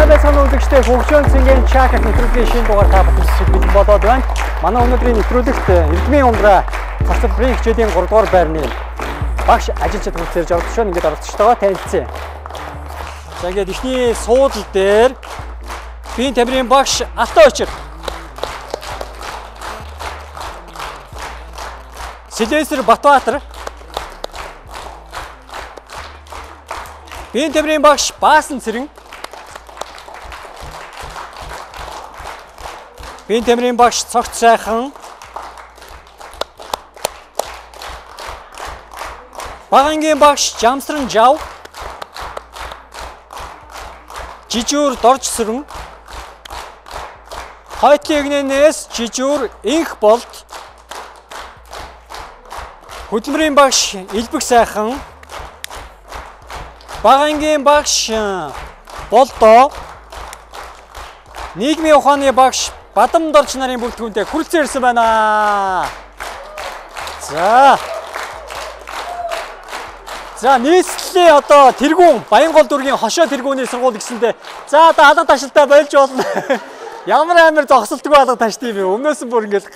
Байцааны үзэгчдээ хөгжөөн цэнгийн чак нэвтрүүлгийн шинэ дугаар та бүхэнд бэлэн болоод байна. Манай өнөөдрийн нэвтрүүлэгт Эрдмийн ундраа цацлбарын хичээлийн 3 дугаар байрны багш ажилчид хүрэлцээж оролцож ингээд оролцогчтойгоо танилцъя. За ингээд эхний суудал дээр биеийн тамирын багш Алтай Очир. Сэлэсэр Батбаатар. Биеийн тамирын багш Баасан Цэрэн. Биеийн тамирын багш Цогт Сайхан. Багангийн багш Жамсран Жав. Жижүүр Дорж Сүрэн. Хойтлын игнэнээс Жижүүр Инх Болд. Хөдөлмөрийн багш Илбэг Сайхан. Багангийн багш Болдоо. Нийгмийн ухааны багш Бадам Дорж нарын бүрэлдэхүүнтэй хүрэлцэн ирсэн байна. За нийслэлийн одоо тэргүүн Баянгол дүүргийн хошоо тэргүүний сургууль гэсэндээ за одоо алга ташилтай болж болно. Ямар амар зогсолтгүй алга ташд юм бэ? Өмнөөс нь бүр ингээд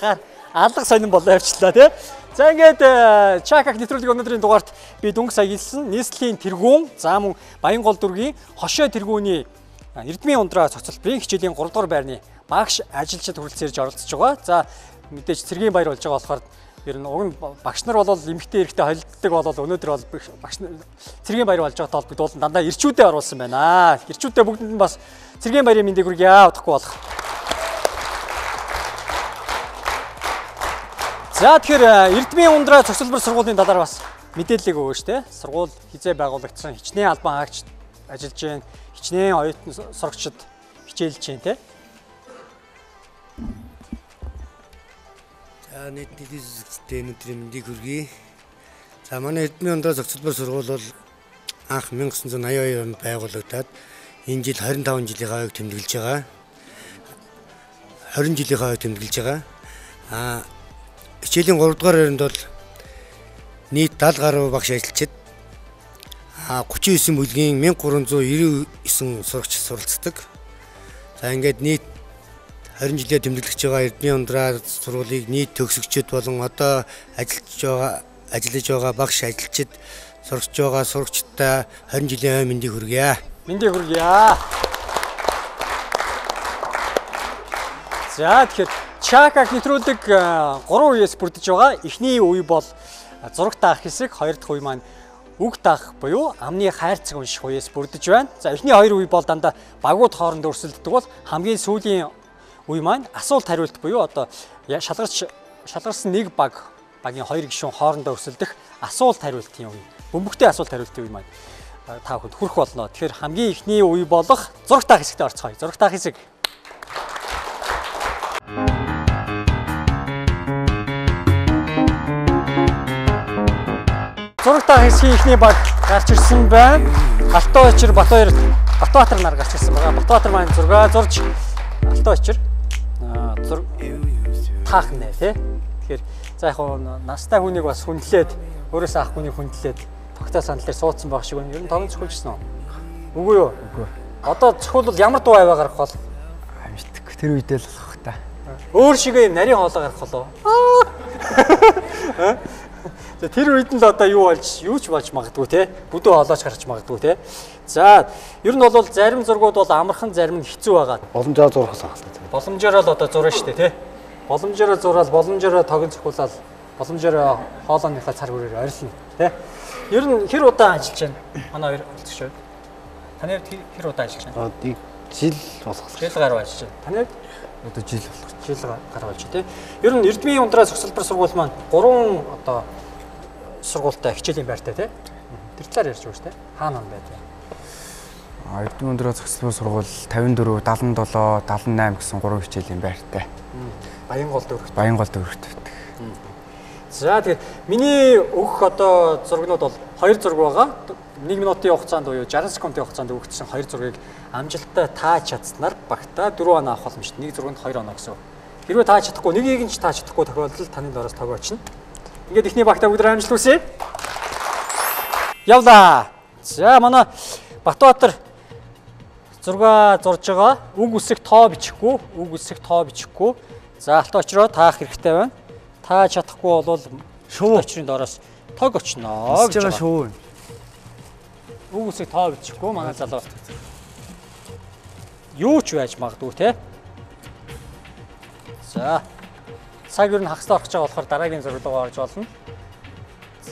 алга сонирн болоо явчлаа тий. За ингээд чакак нэвтрүүлгийн өнөөдрийн дугаарт би дүнг сая хэлсэн нийслэлийн тэргүүн за мөн Баянгол дүүргийн хошоо тэргүүний Эрдмийн ундраа цогцлбарын хичээлийн 3 дугаар байрны багш ажилчид хүрэлцээрж оролцож байгаа. За мэдээж цэргийн баяр болж байгаа болохоор ер нь уг нь багш нар бол эмэгтэй эрэгтэй холилддог болол өнөөдөр бол багш цэргийн баяр болж байгаатай холбогдуулан дандаа ирчүүдээ оруулсан байна. Ирчүүдээ бүгдэнд нь бас цэргийн баярын мэндийг хүргье удахгүй болох. За тэгэхээр Эрдмийн ундраа цогцлбор сургуулийн талаар бас мэдээлэл өгөө штэ. Сургууль хизээ байгуулагдсан хичнээн албан хаагч ажиллаж байна. Хичнээн оюутан сурагчид хичээлж байна те. За нийтдээ өнөөдрийн мэндийг хүргэе. За манай Эрдмийн ундраа цогцлбор сургууль бол анх 1982 онд байгуулагдаад энэ жил 25 жилийн хавьд тэмдэглэж байгаа. 20 жилийн хавьд тэмдэглэж байгаа. Хичээлийн 3 дугаар байранд бол нийт 70 гаруй багш ажилчид 39 бүлгийн 1399 сурагч суралцдаг. За ингээд нийт 20 жилээр тэмдэглэж байгаа Эрдмийн ундраа сургуулийг нийт төгсөгчд болон одоо ажиллаж байгаа багш ажилчид сурагч байгаа сурагчдаа 20 жилийн мэндийг хүргье. Мэндийг хүргье. За тэгэхээр чакак нэвтрүүлэг 3 үеэс бүрдэж байгаа. Эхний үе бол зураг таах хэсэг, хоёр дахь үе маань үг таах буюу амны хайрцаг унших үеэс бүрдэж байна. За эхний хоёр үе бол дандаа багууд хоорондоо өрсөлддөг бол хамгийн сүүлийн үе маань асуулт хариулт буюу одоо шалгарсан нэг багийн хоёр гишүүн хоорондоо өрсөлдөх асуулт хариултын үе. Бөмбөгтэй асуулт хариултын үе маань та бүхэнд хүрэх болно. Тэгэхээр хамгийн эхний үе болох зураг таах хэсэгт орцгоё. Зураг таах хэсэг. Зураг таах хэсгийн эхний баг гарч ирсэн байна. Алтай Очир Батбаатар нар гарч ирсэн байгаа. Батбаатар маань зураг зурж Алтай Очир зураг таах нэ тий. Тэгэхээр за яг настай хүнийг бас хүндлээд өөрөөсөө ах хүнийг хүндлээд тогтоо санал дээр суудсан байх шиг байна. Ер нь таван зөвхөлжсөн үү? Үгүй юу? Үгүй. Одоо зөвхөл бол ямар дуу аваа гарах бол? Мэдгүй тэр үедээ л болох та. Өөр шиг юм нарийн хоолой гарах болов. За тэр үед нь л одоо юу ч болж магадгүй те. Бүдүү хоолойч гарч магадгүй те. За ер нь бол зарим зургууд бол амархан зарим нь хэцүү байгаа. Боломжоор зурхас ахалтай. Боломжоор л одоо зурна штэ те. Боломжоор зураал, боломжоор тогон цохиулаад, боломжоор хоолойныхаа цар хүрээр орилно те. Ер нь хэр удаан ажиллаж байна? Манай хоёр олцгоч шүү. Таны хэр удаан ажиллаж байна? Жил болох. Жил гаруй ажиллаж байна. Таны одоо жил болох. Жил гаруй болж те. Ер нь Эрдмийн ундраа цогцлбор сургууль маань 3 одоо сургуультай хичээлийн байртай те. Тэр талаар ярьж байгаа шүү те. Хаана байдаг? Эрдмийн ундраа цогцлбор сургууль 54, 77, 78 гэсэн 3 хичээлийн байртай. Баянгол дүүрэгт. Баянгол дүүрэгт. За тэгээд миний өгөх одоо зургнууд бол 2 зураг байгаа. 1 минутын хугацаанд буюу 60 секундын хугацаанд өгөгдсөн 2 зургийг амжилттай тааж чадсанаар багтаа 4 оноо авах боломжтой. 1 зурганд 2 оноо гэсэн. Хэрвээ тааж чадахгүй, нэгийг нь ч тааж чадахгүй тохиолдолд таны дороос тог очно. Ингээд ихний багтаа бүгд амжилт хүсье. Явлаа. За манай Батбаатар зураг зурж байгаа. Үг үсэг тоо бичихгүй. За алт очроо таах хэрэгтэй байна. Та чадахгүй бол шуу очрын доороос тог очноо гэж байгаа шүү. Үг үсэг тоо бичихгүй манай залуу. Юу ч байж магадгүй те. За. Цаг юу н хагастай орох гэж байгаа болохоор дараагийн зурглалгаа орж болно.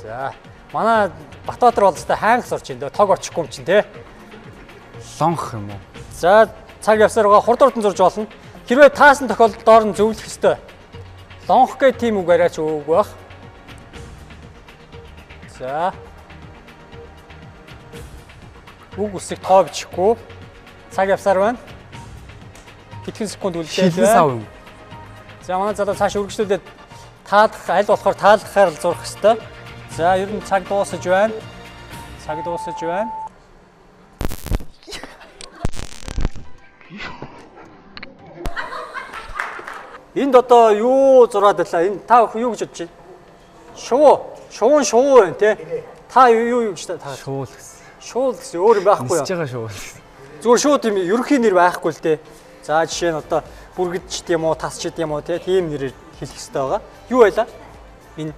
За. Манай Батбаатар бол өстой хайнх сурч ин тог очихгүй юм чинь те. Лонх юм уу? За цаг явсаар байгаа хурд зурж болно. Хэрвээ таасан тохиолдолд доор нь зөвлөх ёстой. Лонх гэх тийм үг арайч үг байх. За. Үг үсэг тоо бичихгүй. Цаг явсаар байна. Хэдхэн секунд үлдээд байна. Сав юм. За манай залуу цааш үргэлжлүүлээд таалах аль болохоор таалахаар л зурх ёстой. За ер нь цаг дуусаж байна. Энд одоо юу зураад байлаа? Энэ та юу гэж бодож байна? Шуу байна те. Та юу гэж та? Шуул гэсэн өөр юм байхгүй юу? Нисэж байгаа шуул. Зүгээр шууд юм ерөнхий нэр байхгүй л те. За жишээ нь одоо бүргэдч тийм үү, тасч тийм үү те. Тийм нэрээр хэлэх хэрэгтэй байгаа. Юу байлаа? Энэ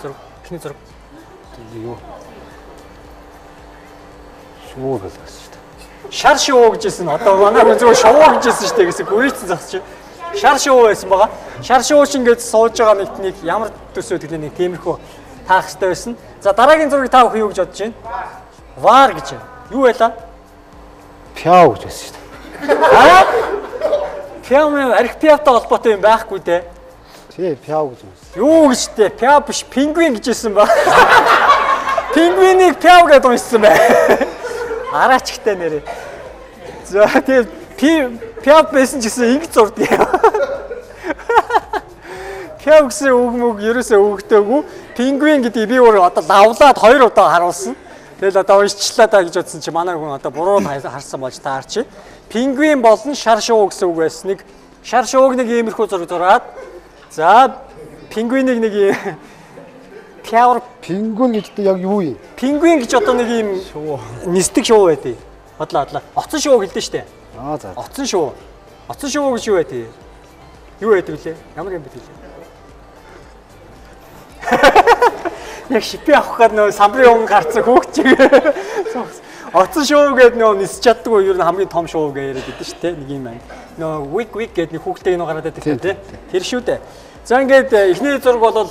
зураг, эхний зураг. Юу? Шуу гэсэн шүү дээ. Шар шуу гэжсэн. Одоо манай хүн зүгээр шуу гэжсэн шүү дээ гэсэн гүрийцэн засч. Шар шуу байсан байгаа. Шар шуу чинь ингэж сууж байгаа нэг ямар төсөө гэдэг нэг тиймэрхүү таах хэрэгтэй байсан. За дараагийн зургийг та бүхэн юу гэж бодож байна? Вар гэж байна. Юу байлаа? Пяу гэж байсан шүү дээ. Аа? Пяу мэн арх пяутай холбоотой юм байхгүй дээ. Тий, пяу гэж байсан. Юу гэж дээ? Пяу биш, пингвин гэжсэн ба. Пингвинийг пяу гэдэг уншсан бай. Араач ихтэй нэрээ. За тэгээд пяу байсан ч гэсэн ингэж зурдаг юм. Пяу гэсэн үг ерөөсөө өгдөөгүй. Пингвин гэдгийг би өөрөө одоо лавлаад 2 удаа харуулсан. Тэгэл одоо уншчлаа та гэж бодсон чи манай хүн одоо буруу харсан болж таарч. Пингвин болон шар шуу гэсэн үг байсныг шар шууг нэг иймэрхүү зураг зураад за пингвинийг нэг пяу Пингвин гэдэг яг юу юм? пингвин гэж одоо нэг юм нисдэг шуу байдیں۔ Бодлоо. Оцсон шуу гэлдэж штэ. Аа за. Оцсон шуу гэж юу байдیں۔ Юу байдаг лээ? Ямар юм бэ лээ? Яг шипи авах гээд нөө самбрын өнгө гарцсан хөөгч. Оцсон шуу гэдэг нөө нисч чаддгүй юу хамгийн том шуу гэж яриад байдаг шүү дээ. Нэг юм байна. Нөө wig гэдэг нэг хүүхдээ нөө гараад байдаг тийм. Тэр шүү дээ. За ингээд эхний зураг бол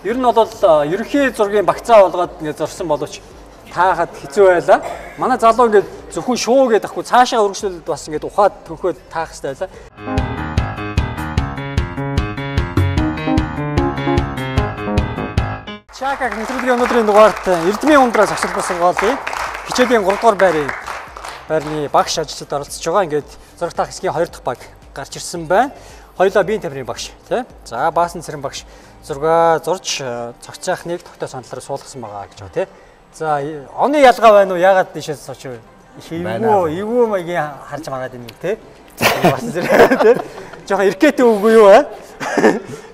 ер нь бол ерөнхий зургийн багцаа болгоод ингээд зурсан боловч таахад хэцүү байлаа. Манай залуу ингээд зөвхөн шуу гэдэг ахгүй цаашаа өргөжлөлд бас ингээд ухаад төнхөөд таах хэрэгтэй байлаа. Чакаг нэвтрүүлгийн өнөөдрийн дугаарт Эрдмийн ундраа зогсолт сургаалын хичээлийн 3 дугаар байрны багш ажилчид оролцож байгаа. Ингээд зураг таах хэсгийн 2 дахь баг гарч ирсэн байна. Хоёулаа биеийн тамирын багш тий. За Баасан цэрэн багш зураг зурж цогцоохныг тогтоо сандлаараа суулгасан байгаа гэж байгаа тий. За оны ялгаа байна уу? Яагаад дэшээс очив? Эвгүй маягийн харж маргаад байна юм тий. Баасан цэрэн тий. Жохон эргээтэй үгүй юу аа?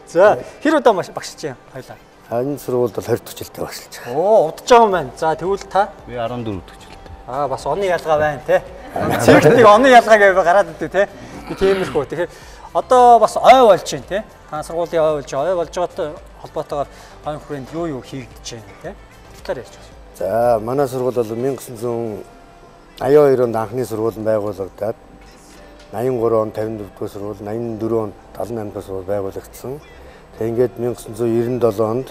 За хэр удаа багшиж чинь хоёулаа? Энэ сургуульд бол 20 жилдээ багшилж байгаа. Оо, удаж байгаа юм байна. За тэгвэл та? Би 14 жилдээ. Аа, бас оны ялгаа байна те. Цэгтийг оны ялгаа гэвэл гараад идэв те. Би тиймэрхүү. Тэгэхээр одоо бас ой болж байна те. Та сургуулийн ой болж байгаатай холбоотойгоор ой хүрээнд юу хийгдэж байна те. Тэгэхээр ярьж байна. За, манай сургууль бол 1982 онд анхны сургууль байгуулагдаад 83 онд 54 дугаар сургууль, 84 онд 78 дугаар сургууль байгуулагдсан. Тэгээ ингээд 1997 онд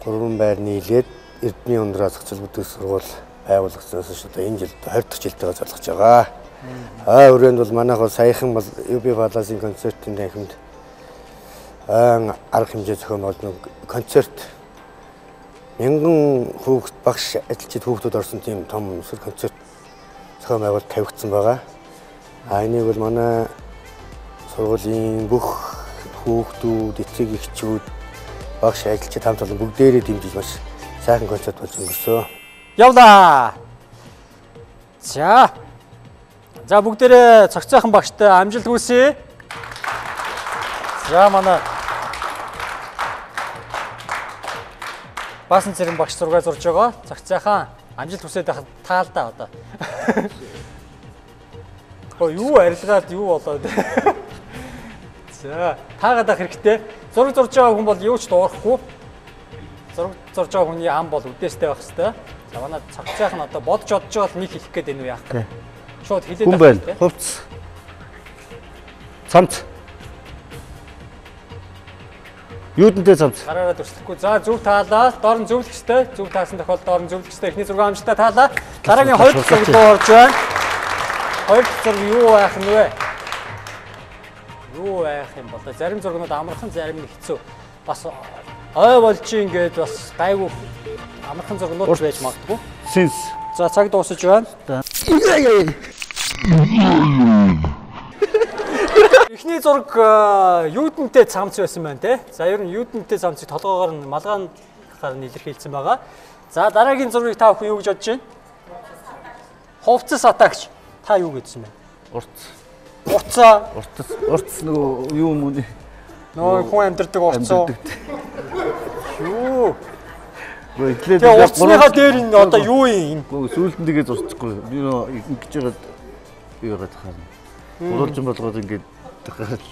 3 байр нийлээд Эрдмийн ундраа зохицол бүтээх сургууль байгуулагдсанаас шүү дээ. Энэ жилд 20 дахь жилдээ залгаж байгаа. Өрөөнд бол манайх бол саяхан бол UB Palace-ийн концертын танхимд арга хэмжээ зохион байгуулсан концерт 1000 хүүхэд багш ажилчид хүүхдүүд орсон тийм том өсвөр концерт зохион байгуулалт тавигдсан байгаа. Энийг бол манай сургуулийн бүх хүүхдүүд, эцэг эхчүүд, багш ажилчид хамт олон бүгдээрээ дэмжиж маш сайхан концерт болж өнгөрсөн. Явлаа. За бүгдээрээ цогцоохон багштай амжилт хүсье. За манай Баасан цэрэн багш зураг зурж байгаа. Цогцоохон амжилт хүсээд байхад таалдаа одоо. Юу арилгаад юу болоод. За, таагаад ах хэрэгтэй. Зураг зурж байгаа хүн бол юу ч дуурахгүй. Зураг зурж байгаа хүний ам бол үдээстэй байх хэрэгтэй. За, манай цогцойх нь одоо бодож одж байгаа л нэг хэлэх гээд энэ юу яах вэ? Шууд хэлээд хүн байна. Хувц. Цамц. Юудэнтэй цамц. Гараараа дүрслэхгүй. За, зөв таалаа. Доор нь зөвлөх ёстой. Зөв таасан тохиолдолд доор нь зөвлөх ёстой. Эхний 6 амжилттай таалаа. Дараагийн 2 дахь зураг руу орж байна. 2 дахь зураг юу байх нь вэ? Юу байх юм бол зарим зургууд амархан, зарим нь хэцүү. Бас ой болж ингээд бас гайгүй амархан зургууд байж магадгүй. Синс. За, цаг дуусаж байна. Эхний зураг юудэнтэй цамц байсан байна те. За, ер нь юудэнтэй цамцыг толгоогоор нь малгайгаар нь илэрхийлсэн байгаа. За, дараагийн зургийг та бүхэн юу гэж бодож байна? Хувцас атагч. Та юу гэдсэн бэ? Урт. Урцаа. Урт нөгөө юу юм уу? Нөө хүн амьдардаг урцаа. Юу? Тэгээ урцныхаа дээр энэ одоо юу юм? Сүүлд нь тэгээ зурчихгүй. Би нөө ингэж яагаад юу яагаад тахаар. Уралж болгоод ингээд тахаар.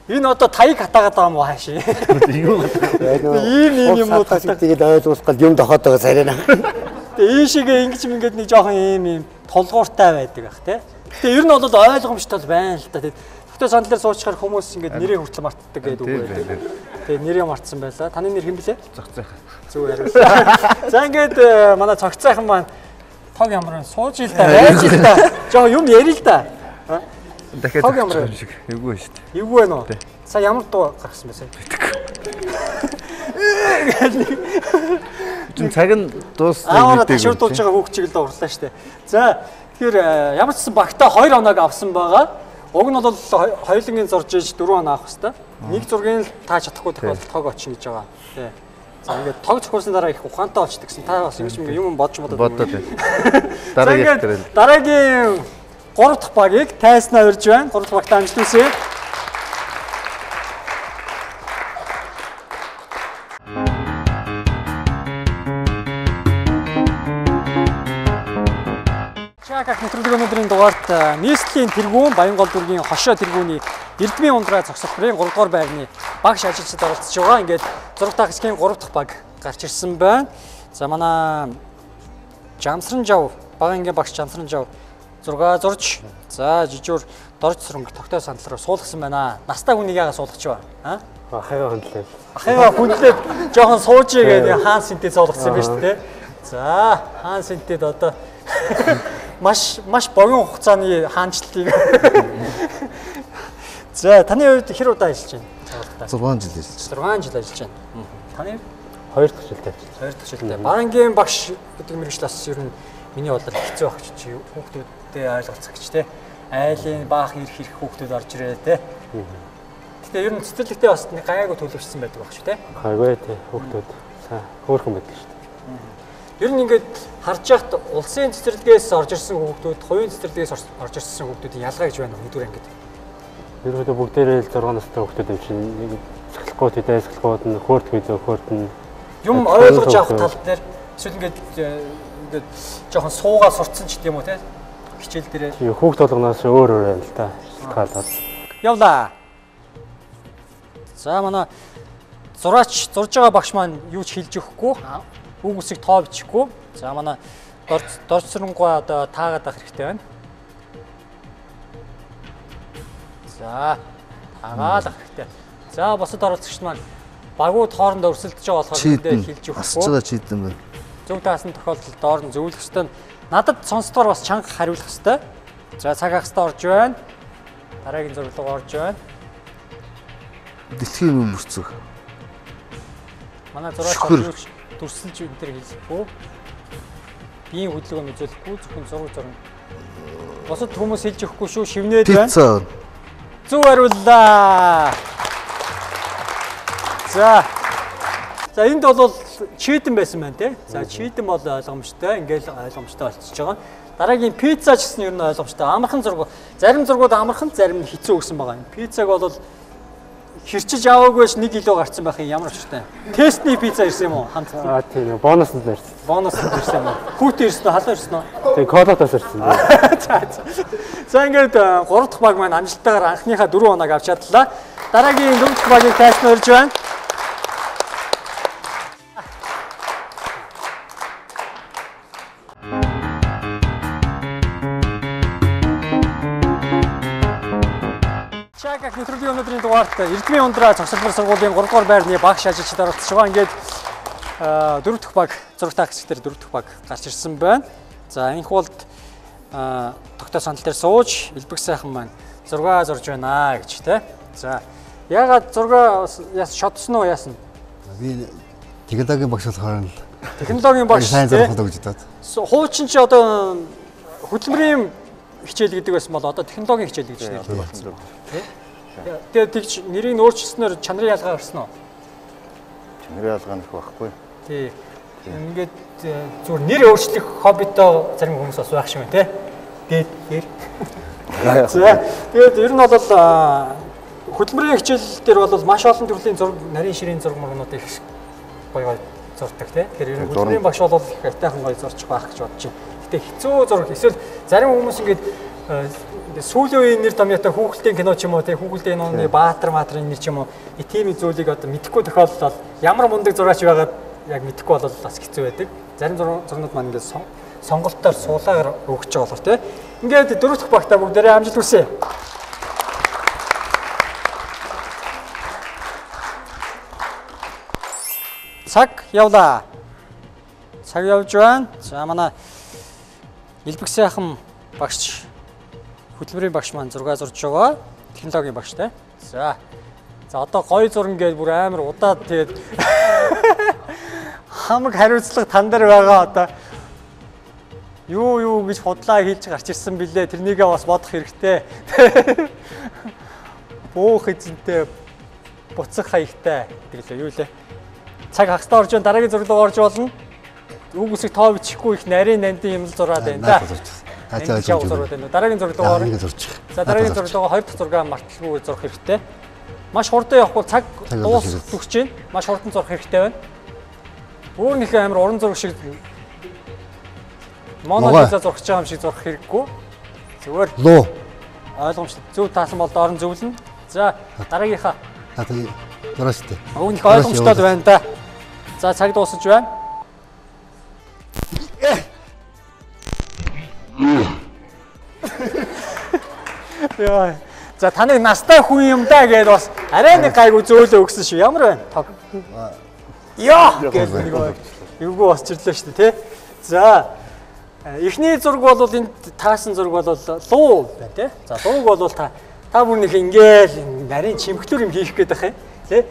Энэ одоо таяг хатаагаад байгаа юм уу хаашаа? Ийм юм уу тэгээд ойлгуулах гал юм дохоод байгаа царайна. Тэгээ ийшээгээ ингэж ингээд нэг жоохон ийм толгууртай байдаг ах тий. Гэтэ ер нь бол ойлгомжтой байна л да. Тэгтээ санал дээр суучаар хүмүүс ингээд нэрийг хүртэл мартдаг гэдэг үг байдаг. Тэгээ нэрийг мартсан байлаа. Таны нэр хэн блэ? Цогцойхон. Зүг яриулсан. За ингээд манай цогцойхон маань тог ямар сууж ил да, байж ил да. Жоо юм ярил л да. Дахиад тог ямар шиг эвгүй шүү дээ. Эвгүй байна уу? Са ямар дуу гаргасан бэ сая? Чин цаг нь дуусна. Ааваа ташурдуулж байгаа хүүхчиг л дуурлаа штэ. За тэгэхээр ямар ч гэсэн багтаа 2 оног авсан байгаа. Уг нь бол хоёулангийн зурж иж 4 оноо авах хэвээр. Нэг зургийг л тааж чадахгүй тохиолдолд тог очих гэж байгаа. Тий. За ингээд тог зохиулсан дараа их ухаантай болчихдаг гэсэн. Та бас ингэж юм бодож бодоод байна. Дараагийн хэлбэр. Дараагийн 3 дахь багийг тайснаа урьж байна. 3 дахь багтаа амжилт хүсье. Чаках нэвтрүүлгийн өнөөдрийн дугаарт нийслэлийн тэргүүн Баянгол дүүргийн хошоо тэргүүний Эрдмийн ундраа зогсолбарын 3 дугаар байрны багш ажилчид оролцож байгаа. Ингээд зураг таах хэсгийн 3 дахь баг гарч ирсэн байна. За манай Жамсран-жав багангийн багш Жамсран-жав зураг зурж за жижүүр дорж сөрөнгө тогтоо сандал руу суулгасан байна. Настай хүнийг яагаад суулгаж байна? Ахыгаа хөндлөө. Ахыгаа хүндлээд жоохон суужээ гэдэг хаан синтээ суулгасан байна шүү дээ. За хаан синтээд одоо маш богино хугацааны хаанчлалыг. За таны хувьд хэр удаа ажиллаж байна? 6 жил ажиллаж6 байна. жил ажиллаж байна. Таны 2 дахь жилдээ. 2 дахь жилдээ. Багангийн багш гэдэг мэргэжил бас ер нь миний бодлоор хэцүү багч чи хүүхдүүдэд ойлголцох гэж те. Айлын баах ирэх хэрэг хүүхдүүд орж ирээ те. Гэтэ ер нь цэцэрлэгтээ бас нэг гайгүй төлөвшсөн байдаг багч те. Гайгүй те хүүхдүүд. Хөөрхөн байдаг шүү дээ. Ер нь ингээд харж яхад улсын цэцэрлэгээс орж ирсэн хүүхдүүд, хувийн цэцэрлэгээс орж ирсэн хүүхдүүдийн ялгаа гэж байна уу? Нэгдүгээр ангид. Ерөөдөө бүгдээрээ л 6 настай хүүхдүүд юм чинь нэг цэцэрлэгүүд хэдэн цэцэрлэгүүд нь хөөрт видео хөөрт нь юм ойлгож авах тал дээр эсвэл ингээд жоохон суугаад сурцсан ч гэдэм үү те. Хичээл дээрээ. Хүүхд толгоноос өөр байна л та. Шалтгаалаад. Явлаа. За манай зураач зурж байгаа багш маань юу ч хэлж өгөхгүй. Үг үсэг тоо бичихгүй. За манай дорж сөрөнгөө одоо таагаад авах хэрэгтэй байна. За таагаад авах хэрэгтэй. За босод оролцогчд маань багууд хоорондоо өрсөлдөж байгаа болохоор хэдээ хэлж өгөхгүй. Асч байгаа чийдэн байна. Зөв таасан тохиолдолд доор нь зөвлөх ёстой. Надад сонсдоор бас чанга хариулах ёстой. За цаг хагастай орж байна. Дараагийн зураг руу орж байна. Дэлхийн юм мөрцөг. Манай зураач дүрсэлж энэ төр хэлэхгүй. Биеийн хөдөлгөөн үзүүлэхгүй зөвхөн зураг зурна. Босод хүмүүс хэлж өгөхгүй шүү шивнээд байна. Пицца. Зөв хариуллаа. За энд бол чийдэн байсан байна те. За чийдэн бол ойлгомжтой. Ингээл ойлгомжтой болчихж байгаа. Дараагийн пицца ч гэсэн ер нь ойлгомжтой. Амархан зураг. Зарим зургууд амархан, зарим нь хэцүү гэсэн байгаа. Пиццаг бол хэрчиж аваагүйс 1 кг гарцсан байх юм ямар очтой. Тестний пицца ирсэн юм уу? Хамт. Тийм бонус нь ирсэн. Бонус ирсэн юм уу? Хүүт ирсэн үү? Халуун ирсэн үү? Тийм колотоос ирсэн. За ингээд 3 дахь баг маань амжилттайгаар анхныхаа 4 оног авч чадлаа. Дараагийн 4 дахь багийг тайлбарлаж орж байна. Чагаг нэвтрүүлгийн өнөөдрийн дугаарт Эрдмийн ундраа цогцлбор сургуулийн 3 дугаар байрны багш ажилчид оролцож байгаа. Ингээд 4 дахь баг зурагтай хэсгээр 4 дахь баг гарч ирсэн байна. За энэ хуулд тогтоо сандал дээр сууж элбэг сайхан маань зураг зурж байна гэж те. За ягаад зураг шотсон уу яасан? Би технологийн багш болохоор технологийн багш сайн зурхад өгч даад. Хуучин чи одоо хөдөлмөрийн хичээл гэдэг байсан бол одоо технологийн хичээл гэж нэрлэдэг болсон. Тэгээд тэгж нэрийг өөрчилснөөр чанарын ялгаа гарсан уу? Чанарын ялгаа нэх байхгүй. Тий. Ингээд зүгээр нэр өөрчлөх хоббитой зарим хүмүүс бас байх шиг байна те. Дээд. За тэгээд ер нь бол хөдөлмөрийн хичээл дээр бол маш олон төрлийн зураг, нарийн ширийн зураг мөрнүүд их гоё зурдаг те. Тэгэхээр ер нь хөдөлмөрийн багш бол их айтайхан гоё зурчих байх гэж бодож байна. Гэтэ хэцүү зураг эсвэл зарим хүмүүс ингээд сүүлийн үеийн нэр томьёотой хүүхэлдэйн кино ч юм уу те хүүхэлдэйн нууны баатар матрын нэр ч юм уу тийм зүйлийг одоо мэдэхгүй тохиолдолд ямар мундаг зураач байгаад яг мэдэхгүй бол бас хэцүү байдаг. Зарим зурнууд маань ингээд сонголтоор суулаагаар өгч байгаа болов те. Ингээд 4 дахь багтаа бүгдээрээ амжилт хүсье. Цаг явлаа. Цаг явж байна. За манай элбэг сайхан багш хөдөлмөрийн багш маань зураг зурж байгаа. Технологийн багш те. За одоо гоё зураг ингээд бүр амар удаад тэгээд хамаг хариуцлага тан дээр байгаа одоо юу гэж худлаа хийж гарч ирсэн бэлээ. Тэрнийгээ бас бодох хэрэгтэй. Буух эзэнтэй буцах хаягтай гэдэг л юу лээ. Цаг хагастай орж байна. Дараагийн зураг руу орж болно. Үг үсэг тоо бичихгүй их нарийн нандин юм зураад байна да. Дараагийн зураг руу орно. За дараагийн зураг руу 2 дахь зураг марталгүй зурх хэрэгтэй. Маш хурдан явахгүй цаг дуусгаж байна. Маш хурдан зурх хэрэгтэй байна. Өөр нэг амар уран зураг шиг монолиза зурхаж байгаа юм шиг зурх хэрэггүй. Зүгээр луу ойлгомжтой. Зөв таасан бол доор нь зөвлөн. За дараагийнхаа зурааштай. Өгнөх ойлгомжтой байна да. За цаг дуусаж байна. Яа. За таныг настай хүн юм да гэдээ бас арай нэг гайгүй зөөлөө өгсөн шүү. Ямар байна? Тог. Яа гэдэг нэг юугүй босчихлоо шүү дээ, тэ. За эхний зураг бол энд таасан зураг бол луу байна, тэ. За лууг бол та бүр нэг ингээл нарийн чимхлэр юм хийх гээд байх юм, тэ.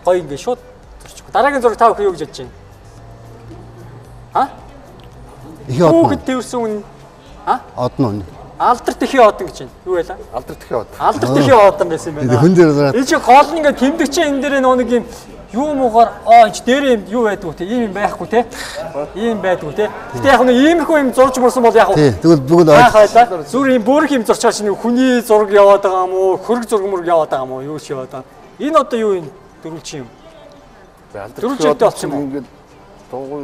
Гоё ингээ шууд зурчих. Дараагийн зураг та бүхэн юу гэж бодож байна? Хүүхэд тэрсэн үн одно. Алдарт ихийн одон гэж байна. Юу байлаа? Алдарт ихийн одон. Алдарт ихийн одон байсан юм байна. Хүн дээр зураад. Энэ чи гол нь ингээ тэмдэг чинь энэ дээр нэг юм юу муугаар энэ дээр юм юу байдгүй те. Ийм юм байхгүй те. Ийм байдгүй те. Гэтэ яг нэг иймэрхүү юм зурж мөрсөн бол яг тэгвэл бүгд ойлгоо. Зүр юм бөөрх юм зурчаар чинь хүний зураг яваад байгаа юм уу? Хөрөг зураг мөрөг яваад байгаа юм уу? Юу ч яваад байгаа. Энэ одоо юу юм? Дөрвөлч юм. Дөрвөлчтэй болсон юм уу? Дугуй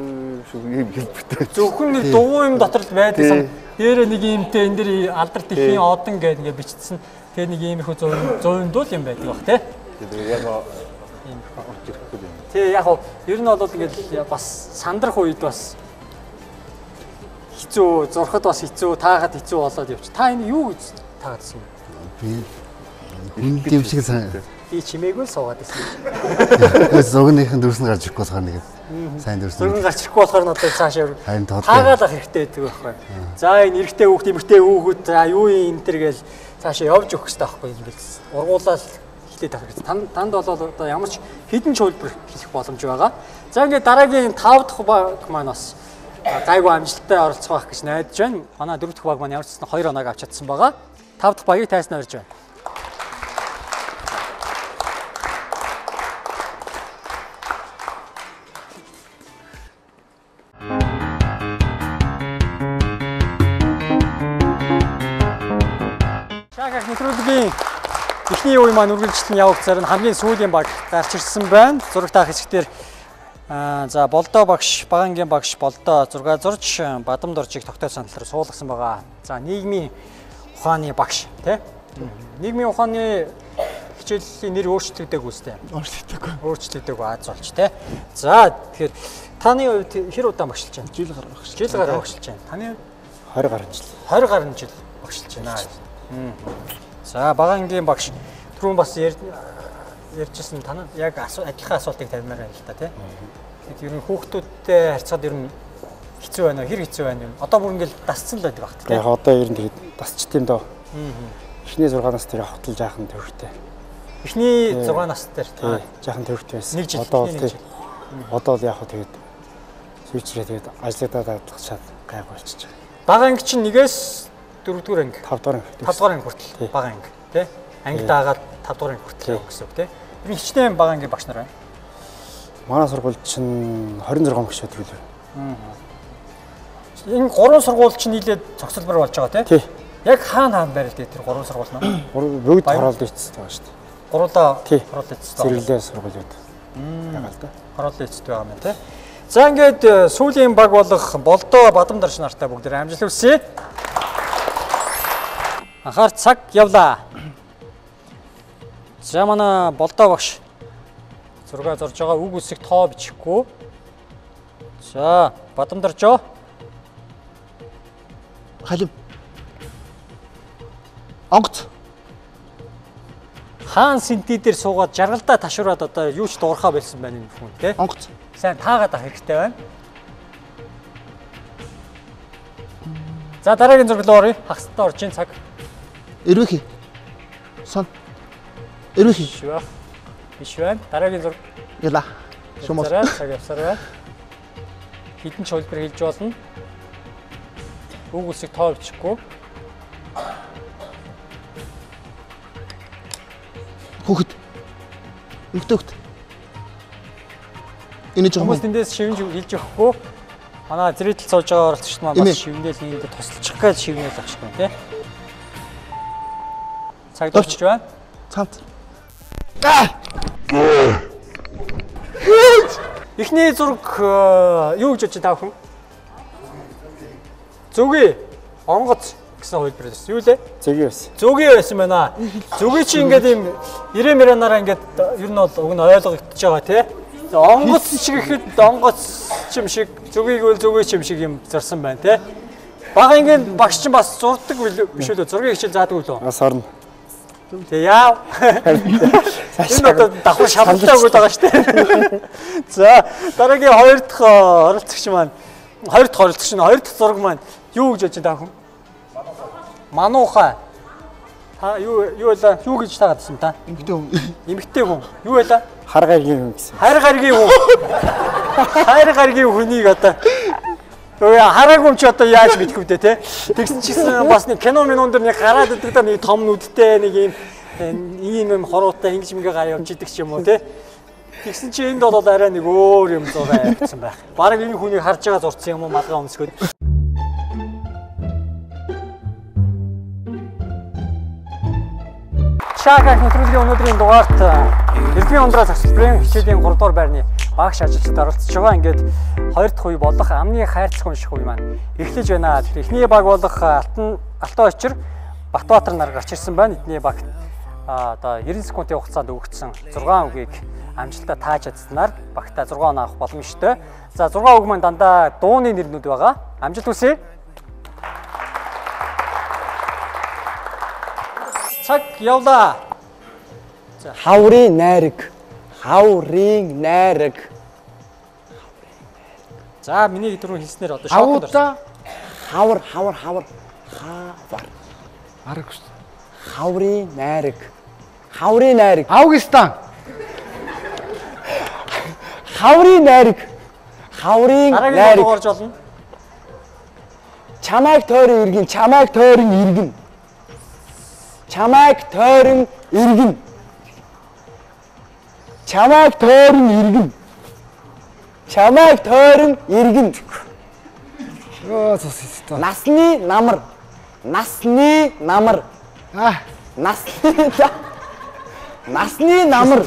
шиг юм хэлбэртэй. Зөвхөн нэг дугуй юм дотор л байдсан. Дээрээ нэг юмтэй энэ дэр алдарт ихийн одон гэдэг ингээ бичсэн. Тэгээ нэг иймэрхүү зуйндуул юм байдаг бах тий. Тэгээ яг иймэрхүү орж ирэхгүй юм. Тий яг ер нь бол ингээ бас сандрах үед бас хэцүү, зурхад бас хэцүү, таагаад хэцүү болоод явчих. Та энэ юу гэж таагаадсан юм? Би хүн дэм шиг сайн. Би чимээгүй суугаад байсан. Зургийнхын дүрс нь гарч ирэхгүй болохоор нэг сайн дүрс. Зураг гарч ирэхгүй болохоор надад цаашаа таагаалах хэрэгтэй байдаг байхгүй. За энэ эрэгтэй хүүхд, эмэгтэй хүүхэд за юу юм энэ төр гээл цаашаа явж өгөх хэрэгтэй байхгүй юм бэл. Ургуулаад хилээд авах хэрэгтэй. Танд бол одоо ямар ч хідэн чөлбөр хийх боломж байгаа. За ингээд дараагийн 5 дахь баг маань бас гайгүй амжилттай оролцох байх гэж найдаж байна. Манай 4 дахь баг маань ямар ч гэсэн 2 оног авч чадсан байгаа. 5 дахь багийг тайснаа орж байна. эхний үе маань үргэлжлэн явагцаар нь хамгийн сүүлийн баг гарч ирсэн байна. Зурагт авах хэсгээр за болдоо багш, багангийн багш болдоо зураг зурж бадамд оржийг тогтоож сандлаар суулгасан байгаа. За нийгмийн ухааны багш тий. Нийгмийн ухааны хичээлийн нэр өөрчлөгдөөг үстэй. Өөрчлөгдөөг Аз болж тий. За тэгэхээр таны хувьд хэр удаан багшилж байна? Жил гаруй багшилж. Жил гаруй багшилж байна. Таны 20 гаруй жил. 20 гаруй жил багшилж байна. За багангийн багш түрүүн бас ярьжсэн танаа яг адилхан асуултыг тавьмаар байна л та тий. Тэгэд ер нь хүүхдүүдтэй харьцаад ер нь хэцүү байна уу? Хэр хэцүү байна юм? Одоо бүр ингээл дасцсан л байдаг багт тий. Яг одоо ер нь тэгээд дасчт юм доо. Эхний 6 нас дээр явахтал жаахан төвхтэй. Эхний 6 нас дээр тий. Жаахан төвхтэй байсан. Нэг жил. Одоо тий. Одоо л яг хөө тэгээд switch-рээ тэгээд ажлуудаа дадлах шал гайг болчихж байгаа. бага анги чинь 1-ээс 4-р анги. 5 5-р анги хүртэл бага анги тий. Анги даагаад 5-р анги хүртэл явах гэсэн үг тий. Ер нь хичнээн бага ангийн багш нар байна. Манай сургууль чинь 26 багш байдаг лээ. Энэ 3 сургууль чинь нийлээд цогцлбор болж байгаа тий. Тий. Яг хаана байрал дээ тэр 3 сургууль маань? Бүгд хороолт эцэст байгаа шүү дээ. Гурлаа Тий. хороолт эцэст. Зэрэглээ сургуулиуд. Ягаал да. Хороолт эцэст байгаа юм тий. За ингээд сүүлийн баг болох болдоо бадамдарч нартай бүгд амжилт хүсье. Анхаар цаг явлаа. За манай болдоо багш зураг зорж байгаа үг үсэг тоо бичихгүй. За бадамдарчоо. Халим. Онгоц. Хаан синти дээр суугаад жаргалдаа ташуураад одоо юу ч дуурхаа болсон байна энэ хүн тий. Онгоц. Сайн таагаад авах хэрэгтэй байна. За дараагийн зураг руу оръё. Хагастай орж ийн цаг. Эрвэхи. Сон. Эрвэхи. Шүа. Биш байна. Дараагийн зураг. Яла. Шумос. Цаг явсаар байна. Хитэн ч хөлбөр хэлж болно. Үг үсэг тоо бичихгүй. Хүүхэд. Өгтөгт. Энэ ч юм уу. Хүмүүс тэндээс шивнж хэлж өгөхгүй. Манай зэрэгтэл сууж байгаа оролцогчд маань бас шивнээл нэгэндээ тусалчих гэж шивнээл авчих юм тий. Цаг дуусч байна. Цамт. Эхний зураг юу гэж бодож таах хүн? Зүгий онгоц гэсэн хөлбөр байсан. Юу лээ? Зөгийн байсан. Зүгий байсан байна. Зүгий чи ингээд ийм 90-90-аараа ингээд ер нь бол уг нь ойлгогдож байгаа тий. Онгоц шиг ихэд онгоц чим шиг зүгийг үл зүгий чим шиг юм зарсан байна тий. Бага ингээд багш чинь бас зурдаг биш үү? Зургийг хичээл заадаг үлээ. Бас орно. Тэг яав. Энэ одоо давхар шалгалтай өгöd байгаа шүү дээ. За дараагийн 2 дахь оролцогч маань 2 дахь оролцогч нь 2 дахь зураг маань юу гэж бодож байгаа хүн? Манууха. Та юу байлаа? Юу гэж таагаадсан та? Эмгтэй хүн. Эмгтэй хүн. Юу байлаа? Хар гаргийн хүн гэсэн. Хайр гаргийн хүн. Хайр гаргийн хүнийг одоо хараагүй юм чи одоо яаж мэдэх вэ те? Тэгсэн чигсэн бас нэг кино минон дээр нэг гараад идэг да нэг том нүдтэй нэг ийм хоруутай ингэж мгээ гар явж идэг ч юм уу те? Тэгсэн чи энд бол арай нэг өөр юм зураг авчихсан байх. Бараг энэ хүнийг харж байгаа зурцсан юм уу малгай өмсгөөд. Шаагаах нэвтрүүлгийн өнөөдрийн дугаарт Эрдмийн ундраа засварын хичээлийн 3 дугаар байрны багш ажилчид оролцож байгаа. Ингээд 2 дахь үе болох амны хайрцаг унших үе маань эхлэж байна. Эхний баг болох Алтан Очир Батбаатар нар гарч ирсэн байна. Эдний багт одоо 90 секундын хугацаанд өгөгдсөн 6 үгийг амжилтаа тааж чадсанаар багтаа 6 он авах боломжтой. За 6 үг маань дандаа дууны нэрнүүд байгаа. Амжилт хүсье. Цаг явлаа. Хаврын найраг. Хаврын найраг. За миний дөрөв хэлснээр одоо шокод орсон. Хавар. Арга шүү. Хаврын найраг. Хаврын найраг. Августан. Хаврын найраг. Хаврын найраг. Орж болно. Чамайг тойрон иргэн, чамайг тойрон иргэн. Чамайг тойрон иргэн. Чамайг тойрон иргэн. Чамайг тойрон иргэн. Оо цэцтэй. Насны намар. Насны намар. Насны Насны намар.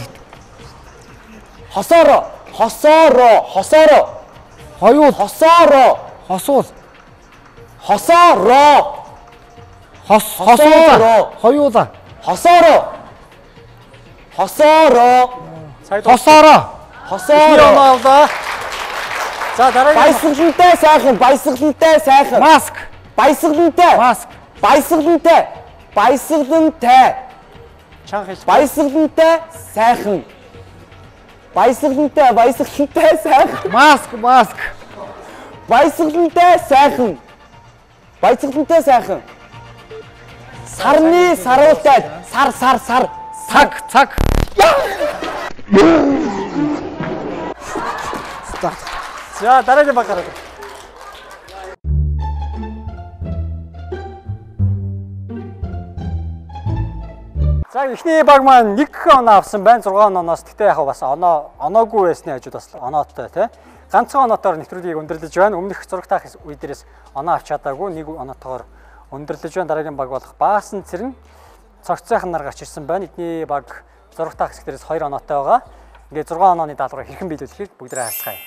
Хосоро. Хоёул. Хосоро. Хосуул. Хосоро. Хосуул. Хоёулаа. Хосоро. Хосоороо. Эхний оноо авлаа. За дараагийн Баясгалантай сайхан, баясгалантай сайхан. Маск. Баясгалантай. Маск. Баясгалантай. Баясгалантай. чанга хэл. Баясгалантай сайхан. Баясгалантай сайхан. Маск. Баясгалантай сайхан. Баясгалантай сайхан. Сарны саруултай. Сар. Цаг. За дараагийн баг гараад. За эхний баг маань 1 оноо авсан байна 6 оноос. Гэтэ яг бас оноогүй байсны хажууд бас оноотой тий. Ганцхан оноотоор нэвтрүүлгийг өндөрлөж байна. Өмнөх зураг таах үе дээрээс оноо авч чадаагүй 1 оноотойгоор өндөрлөж байна. Дараагийн баг болох Баасан Цэрэн цогцойхон нар гарч ирсэн байна. Эдний баг зураг таах хэсэг дээрээс 2 оноотой байгаа. Ингээд 6 онооны даалгаврыг хэрхэн биелүүлэхийг бүгдээ харилцгаая.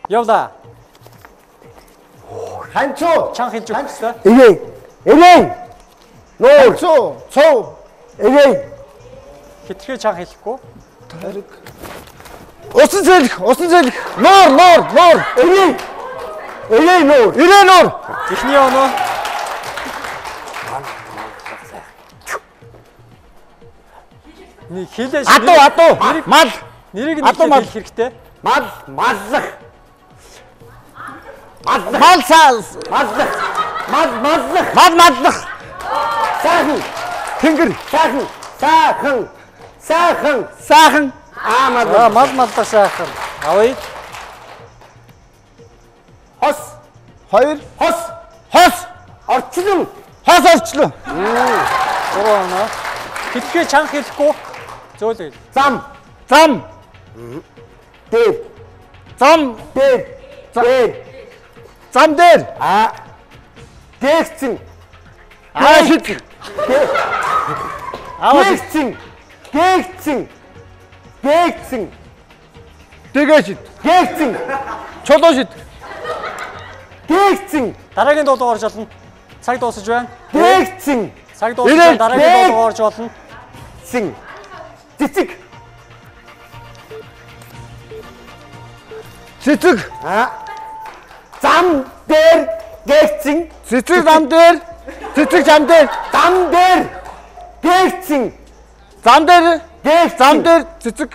Явла. Ханчуу. Чанга хэлж өгөх хэрэгтэй. Эвэй. Нуур. Цоо. Эвэй. Хитрхээ чанга хэлэхгүй. Усан зэлэх. Нуур. Эвэй нуур. Эхний оноо. Нэг хэлээш. Адуу. Мал. Нэрийг нь хэлэх хэрэгтэй. Маллах. Сайхан. Тэнгэр. Сайхан. Маллах сайхан. Авъя. Хос. Орчлон. Урана. Хитрхээ чанга хэлэхгүй. Зөөлөй. Зам. Дээр. Зам дээр. Гээгцэн. Шид. Гээгцэн. Дэгэшид. Гээгцэн. Чулуушид. Гээгцэн. Дараагийн дуулуу орж олно. Цаг дуусаж байна. Гээгцэн. Цаг дуусаж байна. Дараагийн дуулуу орж олно. Цэцэг. Зам дээр гээгцэн. Цэцэг зам дээр. Зам дээр гээгцэн. Зам дээр цэцэг.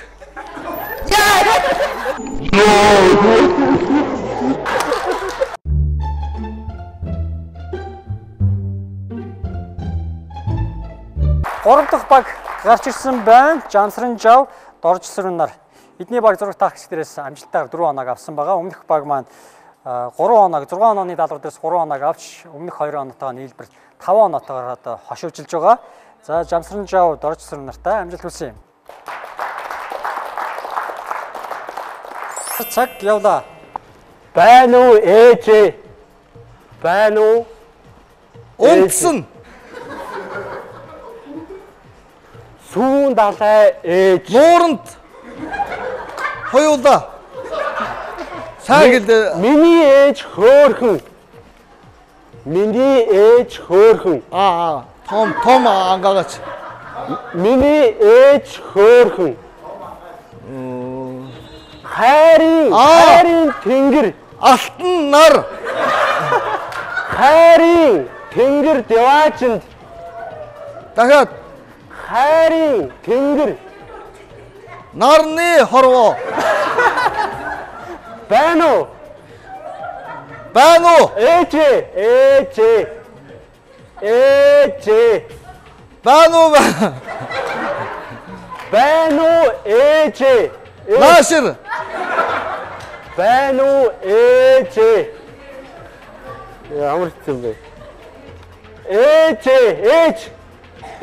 Гурав дахь баг гарч ирсэн байна. Жамсран жав, доржсрын нар. Эдний баг зураг таах хэсгээс амжилтаар 4 оноог авсан байгаа. Өмнөх баг маань 3 оноог 6 онооны даалгавар дээрс 3 оноог авч өмнөх 2 оноотойгоо нийлбэр 5 оноотойгоор одоо хошивжилж байгаа. За Жамсран жав, доржсрын нартай амжилт хүсье. Цаг явлаа. Байна уу ээжээ? Байна уу? Унтсан. Сүүн далай ээж. Нууранд. Хоёулаа. Саагил. Миний ээж хөөхөн. Том ангаагач. Миний ээж хөөхөн. Хайрын тэнгэр. Алтан нар. Хайрын тэнгэр деваачинд. Дахиад. Хайрын тэнгэр. Нарны хорвоо. Байна уу? Ээжээ. Байна уу? Байна уу ээжээ? Наашир. Байна уу ээжээ? Ямар хэцүү бэ?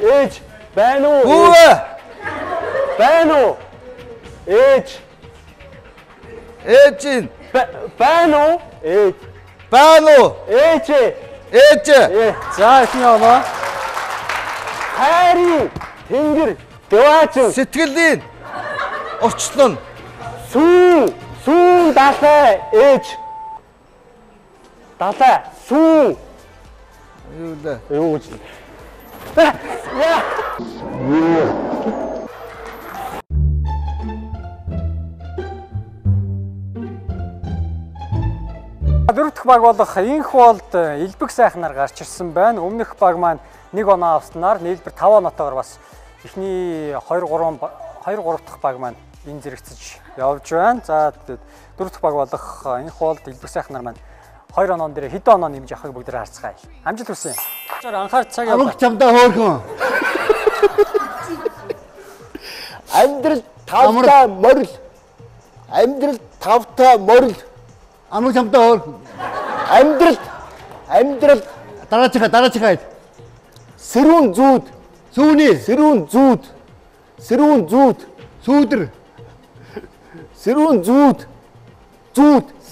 Ээж. Байна уу? Гүвэ. Байна уу? Ээжин. Байна уу? Ээж. За эхний оноо. Хайрын тэнгэр. Дэваачин. Сэтгэлийн орчлон. Сүүн далай ээж. Далай сүүн. Юу лээ? Юу гэж. Дөрөв дэх баг болох инх болд элбэг сайхнаар гарч ирсэн байна. Өмнөх баг маань 1 оноо авснаар нийлбэр 5 оноотойгоор бас эхний 2 3 дахь баг маань энэ зэрэгцэж явж байна. За дөрөв дэх баг болох инх болд элбэг сайхнаар маань 2 оноон дээр хэдэн оноо нэмж авахыг бүгдээ харцгаая. Амжилт хүсье. Анхаар цаг яваа. Амх чамдаа хөөхөн. Амьдрал тавтай морил. Амьдрал тавтай морил. Амх чамдаа хөөхөн. Амьдрал Дараачихаа. сэрүүн зүүд. Сүүний. Сэрүүн зүүд. Сүүдэр. Сэрүүн зүүд.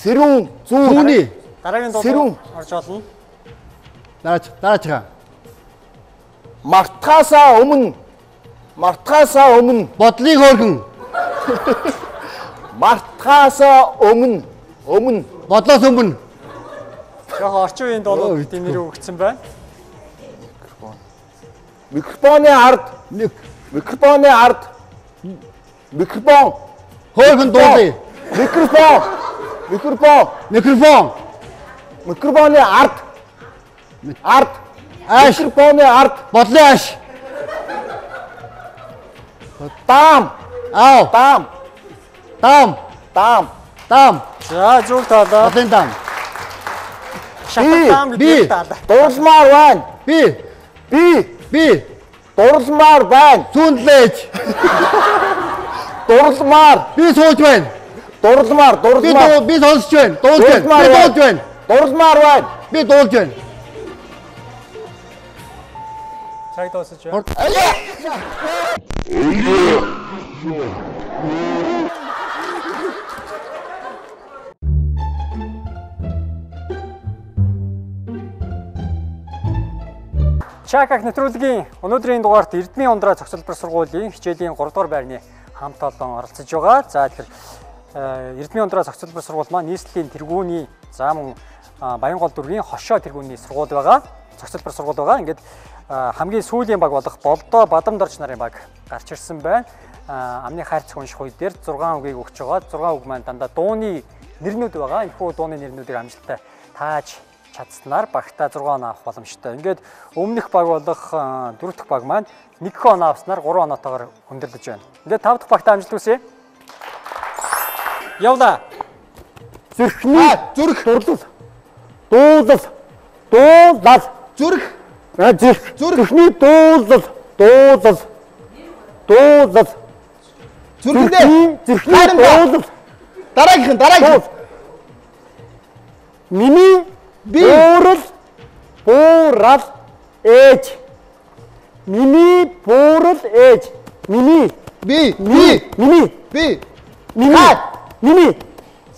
Сэрүүн зүүд. Сүүний. Дараагийн Сэрүүн. дуу орж олно. Дараачихаа. Мартахаасаа өмнө. Бодлыг хөөхөн. Мартахаасаа өмнө. Бодлоос өмнө. Яг орчин үеийн доолууд тийм нэр өгсөн байна. Микрофоны ард. Микрофон. Хөөхөн дуулъя. Микрофон. Микрофоны ард. Ааш. Микрофоны ард. Бодлын ааш. Таам. За зөв таалаа. Бодлын дам. Шатаам гэдэг таалаа. Дурлмаар байна. Би. Дурлмаар байна. Сүүнлээж. Дурлмаар. Би сууж байна. Дурлмаар. Би сонсож байна. Дуулж байна. Дурлмаар байна. Би дуулж байна. Цаг дуусаж байна. Чакаг нэвтрүүлгийн өнөөдрийн дугаарт Эрдмийн ундраа зохицолбор сургуулийн хичээлийн 3 дугаар байрны хамт олон оролцож байгаа. За тэгэхээр Эрдмийн ундраа зохицолбор сургууль маань нийслэлийн тэргүүний за мөн Баянгол дүүргийн хошоо тэргүүний сургууль байгаа. Зохицолбор сургууль байгаа. Ингээд хамгийн сүүлийн баг болох Болдоо Бадамдорч нарын баг гарч ирсэн байна. Амны хайрцаг унших үе дээр 6 үгийг өгч байгаа. 6 үг маань дандаа дууны нэрнүүд байгаа. Энэхүү дууны нэрнүүдийг амжилттай тааж чадсанаар багтаа 6 оноо авах боломжтой. Ингээд өмнөх баг болох 4 дахь баг маань 1 оноо авснаар 3 оноотойгоор хөндөрлөж байна. Ингээд 5 дахь багтаа амжилт хүсье. Явна. Зүрхний зүрх дурлал. Зүрх. Зүрхний дуулал. Зүрхний дуулал. Дараагийнх. Миний буурал ээж. Миний буурал ээж. Миний.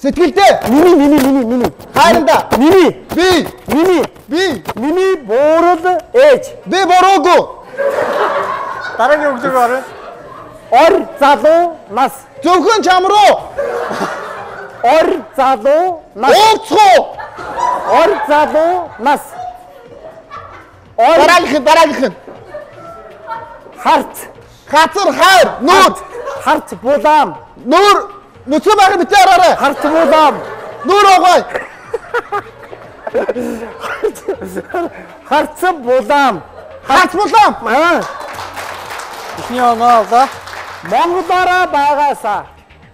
Сэтгэлдээ. Миний. Хайранда. Миний буурал ээж. Би буруугүй. Дараагийн үглэг орё. Ор залуу нас. Зөвхөн чам руу. Ор залуу нас. Ууцхуу. Ор залуу нас. Дараагийнх. Харц. Хацар хайр. Нүүд. Харц булаам. Нүцгэн байхад битээ араарай. Харц булаам. Нүүр огой. Харц булаам. Эхний оноо авлаа. Монголоороо байгаасаа.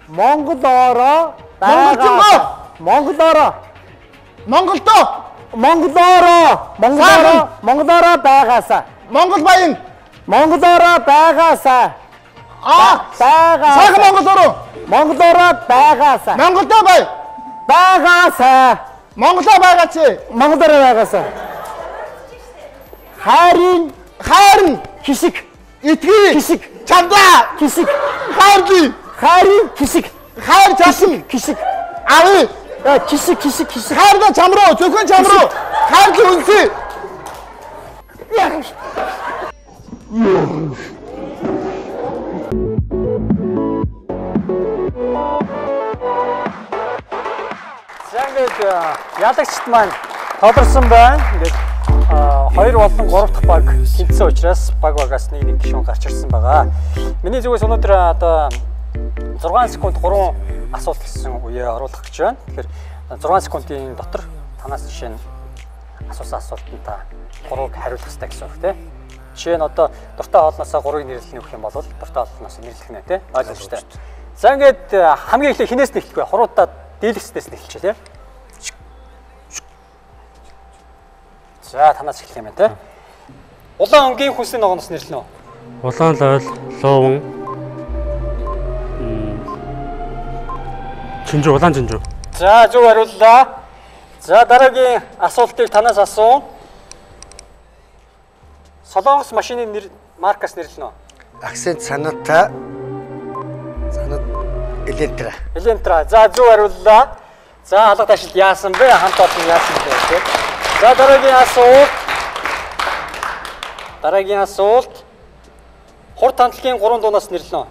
Монголоороо байгаасаа. Монгол баян. Монголоороо байгаасаа. Сайхан Монголоороо. Монголоороо байгаасаа. Монголдоо бай. Байгаасаа. Монголоо байгаач. Монголоороо байгаасаа. Хайрын хишиг. Итгэе. Хишиг. Чамдаа. Хишиг. Хайрын. Хайрын хишиг. Хайр чашиг. Хишиг. Ави. Хишиг. Хайрда чам руу. Зөвхөн чам руу. Хайр үнсээ. ингээд ялагчд маань тодорсон байна. Ингээд 2 болон 3 дахь баг тэнцсэн учраас багаас нэг гишүүн гарч ирсэн байгаа. Миний зүгээс өнөөдөр одоо 6 секунд 3 асуулт гэсэн үеэ оруулах гэж байна. Тэгэхээр 6 секундын дотор танаас жишээ нь асуусан асуултанд та 3-ыг хариулах хэрэгтэй гэсэн үг тийм. Жишээ нь одоо дуртай хоолноосоо 3-ыг нэрлэх нөх юм бол дуртай хоолноосоо нэрлэх нэ тийм. Ойлгомжтой. За ингээд хамгийн эхлээд хинээс нэрлэх вэ? Хуруудаа дийлэгчдээс нэрлэчихэ тийм. За танаас эхлэх юм байна тийм. Улаан өнгийн хүнсний ногоноос нэрлэнэ үү? Улаан лойл, лууван. Чинжүү, улаан чинжүү. За зөв хариуллаа. За дараагийн асуултыг танаас асуун. Солонгос машины маркаас нэрлэнэ үү? Акцент санаатай. Санаа Элентра. Элентра. За зөв хариуллаа. За алга ташилт яасан бэ? Хамт олон яасан бэ гэх. За дараагийн асуулт. Хурд хандлагын 3 дуунаас нэрлэнэ үү?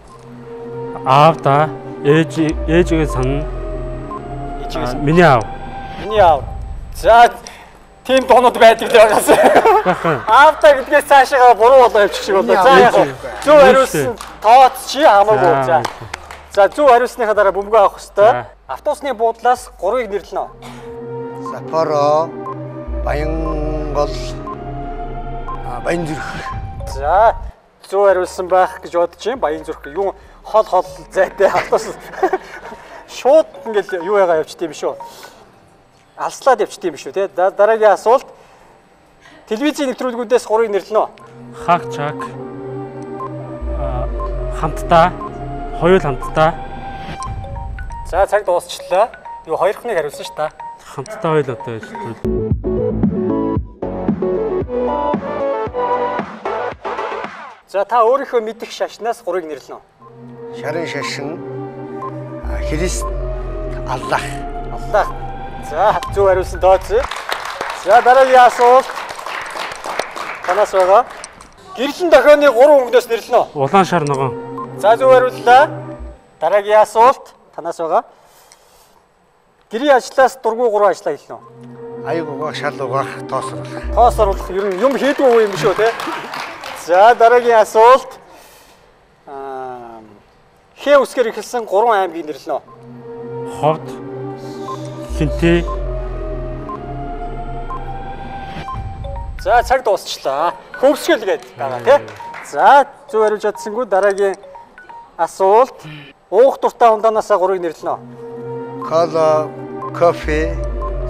Аавда, ээжигээ санана. Миний аав. Миний аав. За тийм дуунууд байдаг дээрээс. Аавда гэдгээс цаашаа буруу болоо явчих шиг болоо. За яг зөв хариулсан тооц чи хамаагүй. За зөв хариулсныхаа дараа бөмбөгөө авах хэвээр. Автобусны буудлаас 3-ыг нэрлэнэ үү? Сапоро, Баянгол, Баянзүрх. За зөв хариулсан байх гэж бодож байна. Баянзүрх юу хол зайтай автобус шууд ингээл юу ягаа явчт юм шүү. Алслаад явчт юм шүү тий. Дараагийн асуулт. Телевизийн нэвтрүүлгүүдээс 3-ыг нэрлэнэ үү? Хаг чаг. Хамтдаа, хоёул хамтдаа. За цаг дуусчлаа. Юу хоёрхныг хариулсан ш та. Хамтдаа хоёул одоо байж. За та өөрийнхөө мэдих шашнаас 3-ыг нэрлэнэ үү? Шарын шашин, Христ, Аллах. Аллах. За зөв хариулсан тооц. За дараагийн асуулт. Танаас байгаа. Гэрлэн дохионы 3 өнгнөөс нэрлэнэ үү? Улаан шар ногоон. За зөв хариуллаа. Дараагийн асуулт. Танаас байгаа. Гэрийн ажлаас дургуй 3 ажиллаа хэлнэ үү? Аяг угаах, шал угаах, тоос оруулах. Тоос оруулах ер нь юм хийдгүй юм шүү те. За дараагийн асуулт. Хээ үсгээр эхэлсэн 3 аймгийг нэрлэнэ үү? Ховд, Хинтээ. За цаг дуусчлаа. Хөвсгөл гээд байгаа тий. За зөв хариулж чадсангүй дараагийн асуулт. Уух дуртай ундаанасаа 3-ыг нэрлэнэ үү? Кола, кофе,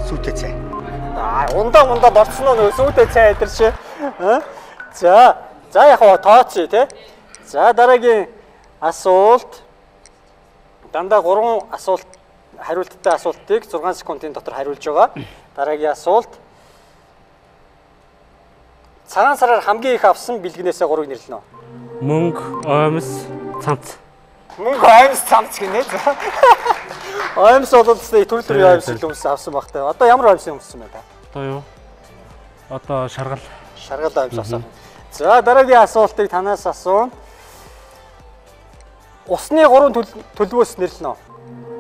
сүтэ цай. Ундаа борцсон нь сүтэ цай идэрч. За яг тооцъё тий. За дараагийн асуулт. Дандаа 3 асуулт хариулттай асуултыг 6 секундын дотор хариулж байгаа. Дараагийн асуулт. Цагаан сараар хамгийн их авсан бэлгнээсээ 3-ыг нэрлэнэ үү? Мөнгө, оймс, цамц. Мөнгө, оймс, цамц гинэ. Оймс бол төрөл төрлийн оймс өмс авсан багтай. Одоо ямар оймс өмссөн бэ та? Одоо юу? Одоо шаргал. Шаргал оймс авсан. За дараагийн асуултыг танаас асуун. Усны 3 төлөвөөс нэрлэнэ үү?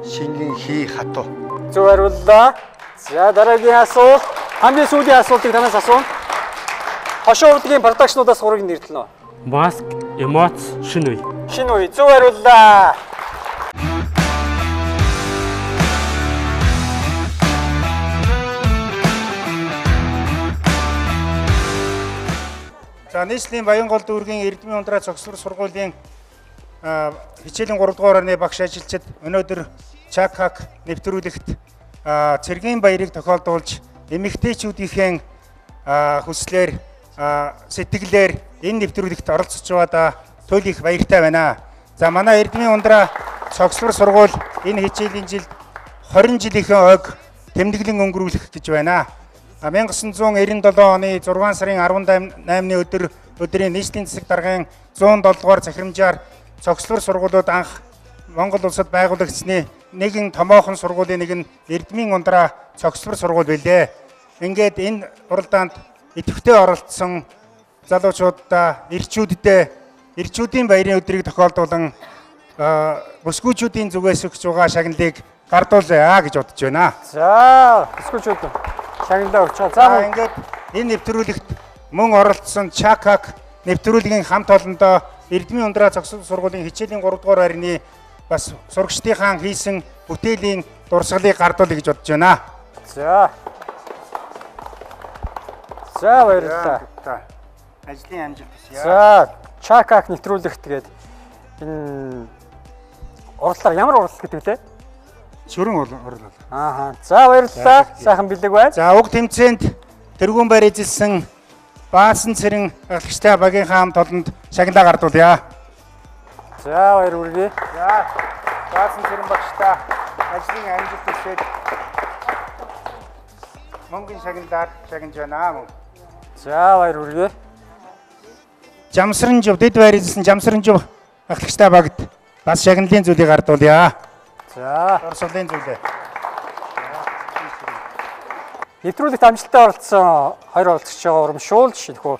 Шингэн хий хатуу. Зөв хариуллаа. За дараагийн асуулт. Хамгийн сүүлийн асуултыг танаас асуун. Хошоо урлагийн продакшнуудаас 3-ыг нэрлэнэ үү? Маск, эмоц, шинэ үе. Шинэ үе. Зөв хариуллаа. За нийслэлийн Баянгол дүүргийн Эрдмийн ундраа цогцлол сургуулийн хичээлийн 3 дугаар орны багш ажилчид өнөөдөр Чакхак нэвтрүүлэгт цэргийн баярыг тохиолдуулж эмэгтэйчүүдийн хүслээр сэтгэлээр энэ нэвтрүүлэгт оролцож байгаадаа туйл их баяртай байна. За манай Эрдмийн ундраа цогцлол сургууль энэ хичээлийн жилд 20 жилийнхээ ойг тэмдэглэн өнгөрүүлэх гэж байна. 1997 оны 6 сарын 18-ны өдрийн нийслэлийн засаг даргын 107 дугаар захирамжаар цогцлол сургуулиуд анх Монгол улсад байгуулагдсны нэгэн томоохон сургуулийн нэг нь Эрдмийн ундраа цогцлол сургууль байлээ. Ингээд энэ уралдаанд идэвхтэй оролцсон залуучуудаа эрчүүддээ эрчүүдийн баярын өдрийг тохиолдуулан бүсгүүчүүдийн зүгээс өгч байгаа шагналыг гардуулъя гэж бодож байна. За, бүсгүүчүүд шагналаа өгч байгаа. За ингээд энэ нэвтрүүлэгт мөн оролцсон Чакак нэвтрүүлгийн хамт олондоо Эрдмийн ундраа зохицол сургуулийн хичээлийн 3 дугаар байрны бас сурагчдынхаа хийсэн бүтээлийн дурсгалыг гардуулъя гэж бодож байна. За. За баярлалаа. Ажлын амжилт хүсье. За, Чакак нэвтрүүлэгт тэгээд энэ уралдаар ямар уралд гэдэг лээ? Шүрэн урлал. Ааха. За баярлалаа. Сайхан бэлэг байна. За уг тэмцээнд тэргүүн байр эзэлсэн Баасан цэрэн ахлагчтай багийнхаа хамт олонд шагналаа гардуулъя. За баяр хүргэе. За Баасан цэрэн багштай ажлын амжилт хүсээд мөнгөний шагналаар шагнаж байна. За баяр хүргэе. Жамсранжив дэд байр эзэлсэн Жамсранжив ахлагчтай багт бас шагналын зүйлийг гардуулъя. За дурсгалын зүйлээ. Нэвтрүүлэгт амжилттай оролцсон хоёр оролцогч байгаа урамшуулж энэхүү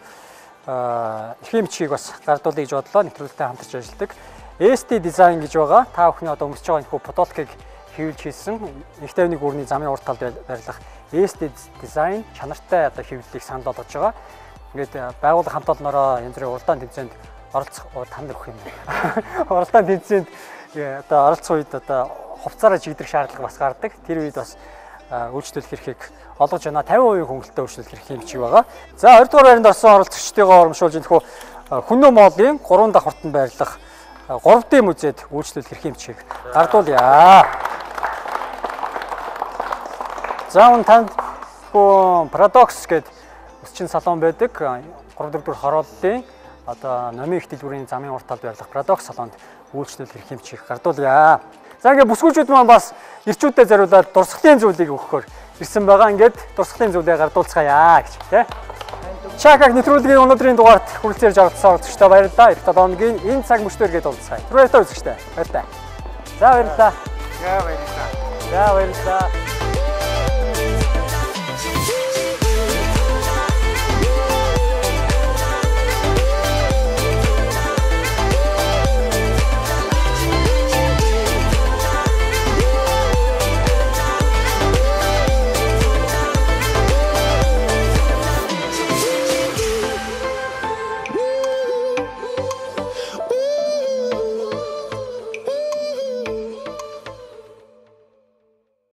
хэмчгийг бас гардуулъя гэж бодлоо. Нэвтрүүлэгтээ хамтарч ажилладаг ST Design гэж байгаа. Та бүхний одоо өмсөж байгаа энэхүү футболкийг хэвлж хийсэн их тавны гүрний замын урт талд байрлах ST Design чанартай одоо хэвлэлийг санал болгож байгаа. Ингээд байгууллага хамт олноороо янз бүрийн уралдаан тэмцээнд оролцох танд өгөх юм. Уралдаан тэмцээнд одоо оролцох үед одоо хувцаараа жигдэх шаардлага бас гардаг. Тэр үед бас үйлчлүүлэх эрхийг олгож байна. 50% хөнгөлөлтөд үйлчлүүлэх эрх юм чи байгаа. За 20 дугаар байранд орсон оролцогчдойгоо урамшуулж энэхүү Хүннөө моолын 3 дахь хуртанд байрлах 3D музейд үйлчлүүлэх эрх юм чиг гардуулъя. За он танд хөө Paradox гэдэг өсчин салон байдаг. 3-4 дугаар хорооллын одоо номын их дэлгүүрийн замын урт талд байрлах Paradox салонд үйлчлүүлэх эрх юм чиг гардуулъя. За ингээд бүсгүүчүүд маань бас ирчүүдэд зориулаад дурсгалын зүйлийг өгөхөөр ирсэн байгаа. Ингээд дурсгалын зүйлээ гардуулцгаая гэж тий. Чакак нэвтрүүлгийн өнөөдрийн дугаарт хүрэлцээрж оролцсон оролцогчдоо баярлалаа. Эх 7 өдрийн энэ цаг мөчтөр гээд уулзцгаая. Түрүүтэй үзэгчтэй баярлалаа. За баярлалаа. За баярлалаа. За баярлалаа.